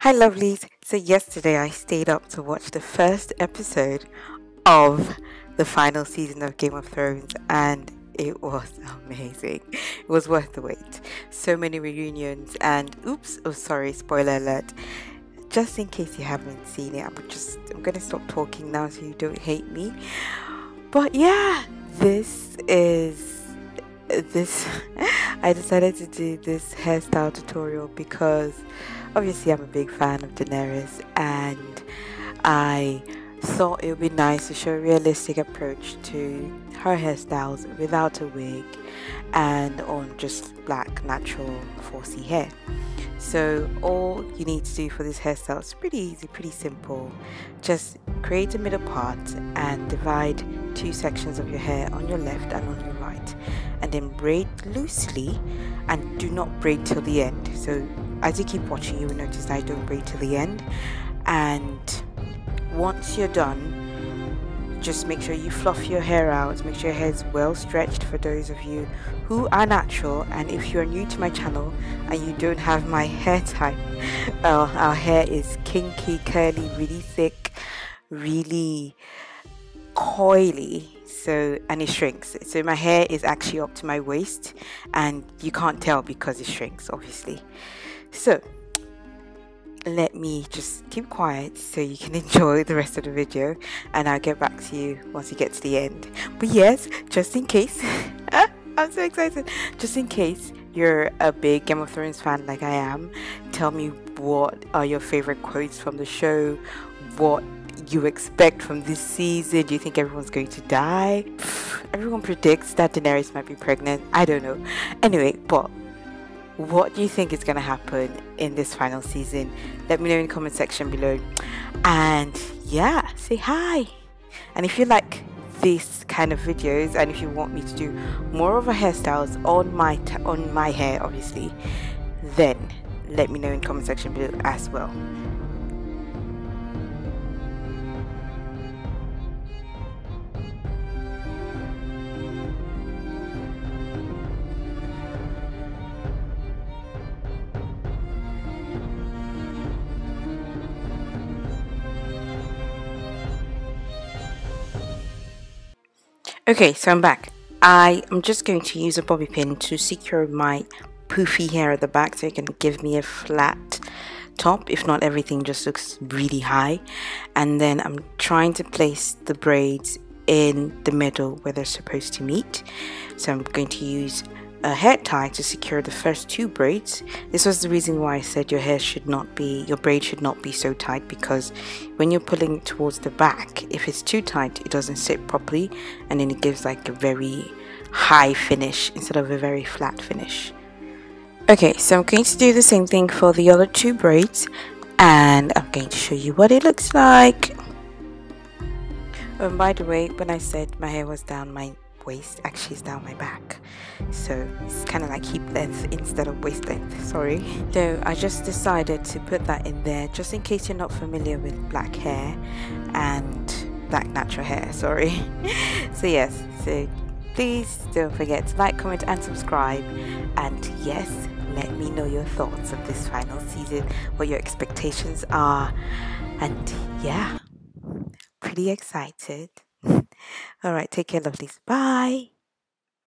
Hi, lovelies. So, yesterday I stayed up to watch the first episode of the final season of Game of Thrones, and it was amazing. It was worth the wait. So many reunions, and oops, oh, sorry, spoiler alert. Just in case you haven't seen it, I'm gonna stop talking now so you don't hate me. But yeah, this I decided to do this hairstyle tutorial because obviously I'm a big fan of Daenerys, and I thought it would be nice to show a realistic approach to her hairstyles without a wig and on just black natural 4C hair. So all you need to do for this hairstyle is pretty easy, pretty simple. Just create a middle part and divide two sections of your hair on your left and on your right, and then braid loosely, and do not braid till the end. So as you keep watching, you will notice that I don't braid till the end. And once you're done, just make sure you fluff your hair out, make sure your hair is well stretched for those of you who are natural. And if you're new to my channel and you don't have my hair type, our hair is kinky, curly, really thick, really coily, and it shrinks. So my hair is actually up to my waist, and you can't tell because it shrinks, obviously. So let me just keep quiet so you can enjoy the rest of the video, and I'll get back to you once you get to the end. But yes, just in case I'm so excited, just in case you're a big Game of Thrones fan like I am, tell me, what are your favorite quotes from the show? What you expect from this season? Do you think everyone's going to die? Everyone predicts that Daenerys might be pregnant. I don't know. Anyway, but what do you think is going to happen in this final season? Let me know in the comment section below. And yeah, say hi. And if you like this kind of videos, and if you want me to do more of a hairstyles on my hair, obviously, then let me know in the comment section below as well. Okay, so I'm back. I am just going to use a bobby pin to secure my poofy hair at the back so it can give me a flat top. If not, everything just looks really high. And then I'm trying to place the braids in the middle where they're supposed to meet. So I'm going to use a hair tie to secure the first two braids. This was the reason why I said your braid should not be so tight, because when you're pulling it towards the back, if it's too tight, it doesn't sit properly, and then it gives like a very high finish instead of a very flat finish. Okay, so I'm going to do the same thing for the other two braids, and I'm going to show you what it looks like. By the way, when I said my hair was down my waist, actually is down my back, so it's kind of like hip length instead of waist length, sorry. So I just decided to put that in there just in case you're not familiar with black hair and black natural hair, sorry. So yes, so please don't forget to like, comment and subscribe, and yes, let me know your thoughts of this final season, what your expectations are, and yeah, pretty excited. All right, take care, lovelies. Bye.